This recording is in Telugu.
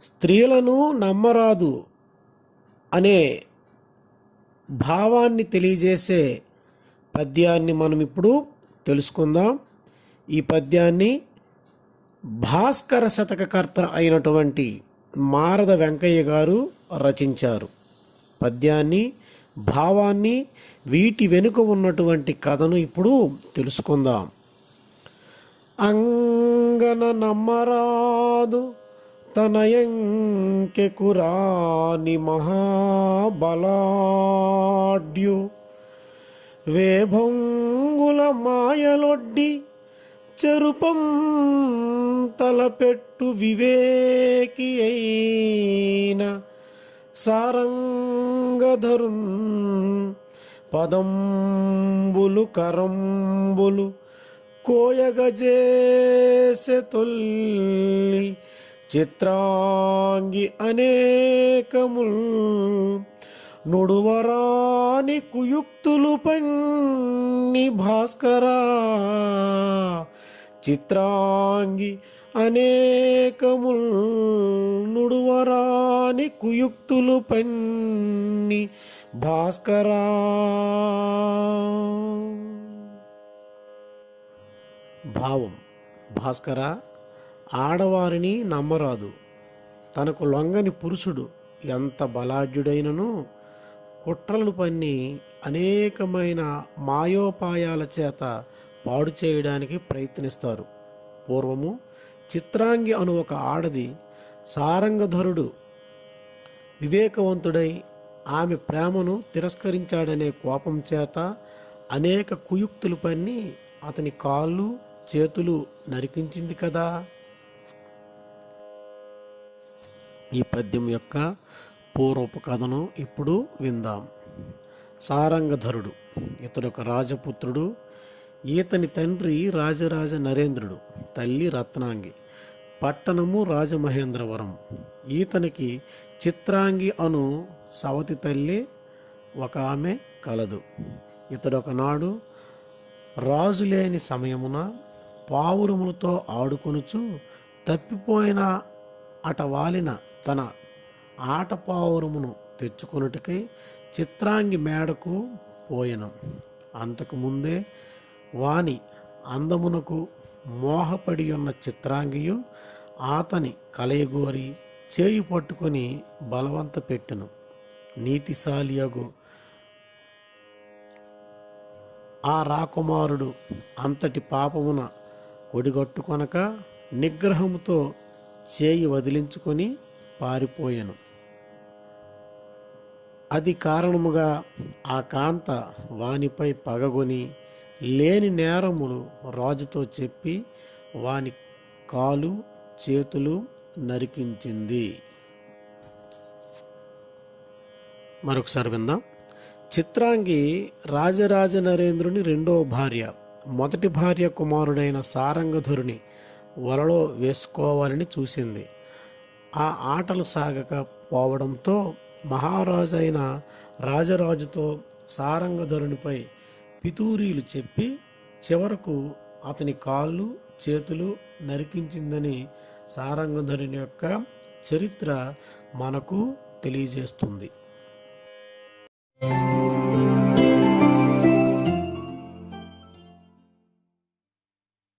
స్త్రీలను నమ్మరాదు అనే భావాన్ని తెలియజేసే పద్యాన్ని మనం ఇప్పుడు తెలుసుకుందాం. ఈ పద్యాన్ని భాస్కర శతకకర్త అయినటువంటి మారద వెంకయ్య గారు రచించారు. పద్యాన్ని, భావాన్ని, వీటి వెనుక ఉన్నటువంటి కథను ఇప్పుడు తెలుసుకుందాం. అంగన నమ్మరాదు తనయంకెకురాని మహాబలాడ్యు వేభంగుల మాయలొడ్డి చెరుపం తలపెట్టు వివేకి అయిన సారంగధరున్ పదంబులు కరంబులు కోయగజేసె తొల్లి చిత్రాంగి అనేకముల్ నుడువరాని కుయుక్తులు పన్ని భాస్కరా చిత్రాంగి అనేకముల్ నుడువరాని కుయుక్తులు పన్ని భాస్కరా. భావం: భాస్కర, ఆడవారిని నమ్మరాదు. తనకు లొంగని పురుషుడు ఎంత బలాఢ్యుడైనను కుట్రలు పన్ని అనేకమైన మాయోపాయాల చేత పాడు చేయడానికి ప్రయత్నిస్తారు. పూర్వము చిత్రాంగి అను ఒక ఆడది సారంగధరుడు వివేకవంతుడై ఆమె ప్రేమను తిరస్కరించాడనే కోపం చేత అనేక కుయుక్తులు పన్ని అతని కాళ్ళు చేతులు నరికించింది కదా. ఈ పద్యం యొక్క పూర్వపు కథను ఇప్పుడు విందాం. సారంగధరుడు ఇతడొక రాజపుత్రుడు. ఈతని తండ్రి రాజరాజ నరేంద్రుడు, తల్లి రత్నాంగి. పట్టణము రాజమహేంద్రవరం. ఈతనికి చిత్రాంగి అను సవతి తల్లి ఒక ఆమె కలదు. ఇతడొకనాడు రాజులేని సమయమున పావురములతో ఆడుకొనుచు తప్పిపోయిన అటవాలిన తన ఆట పావురమును తెచ్చుకొనుటకై చిత్రాంగి మేడకు పోయెను. అంతకుముందే వాని అందమునకు మోహపడి ఉన్న చిత్రాంగియు ఆతని కలయగోరి చేయి పట్టుకొని బలవంత పెట్టెను. నీతిశాలియగు ఆ రాకుమారుడు అంతటి పాపమున కొడిగట్టుకొనక నిగ్రహముతో చేయి వదిలించుకొని పారిపోయెను. అది కారణముగా ఆ కాంత వానిపై పగగొని లేని నేరములు రాజుతో చెప్పి వాని కాలు చేతులు నరికించింది. మరొకసారి విందాం. చిత్రాంగి రాజరాజ నరేంద్రుని రెండవ భార్య. మొదటి భార్య కుమారుడైన సారంగధరుని వలలో వేసుకోవాలని చూసింది. ఆ ఆటలు సాగక పోవడంతో మహారాజు అయిన రాజరాజుతో సారంగధరునిపై పితూరీలు చెప్పి చివరకు అతని కాళ్ళు చేతులు నరికించిందని సారంగధరుని యొక్క చరిత్ర మనకు తెలియజేస్తుంది.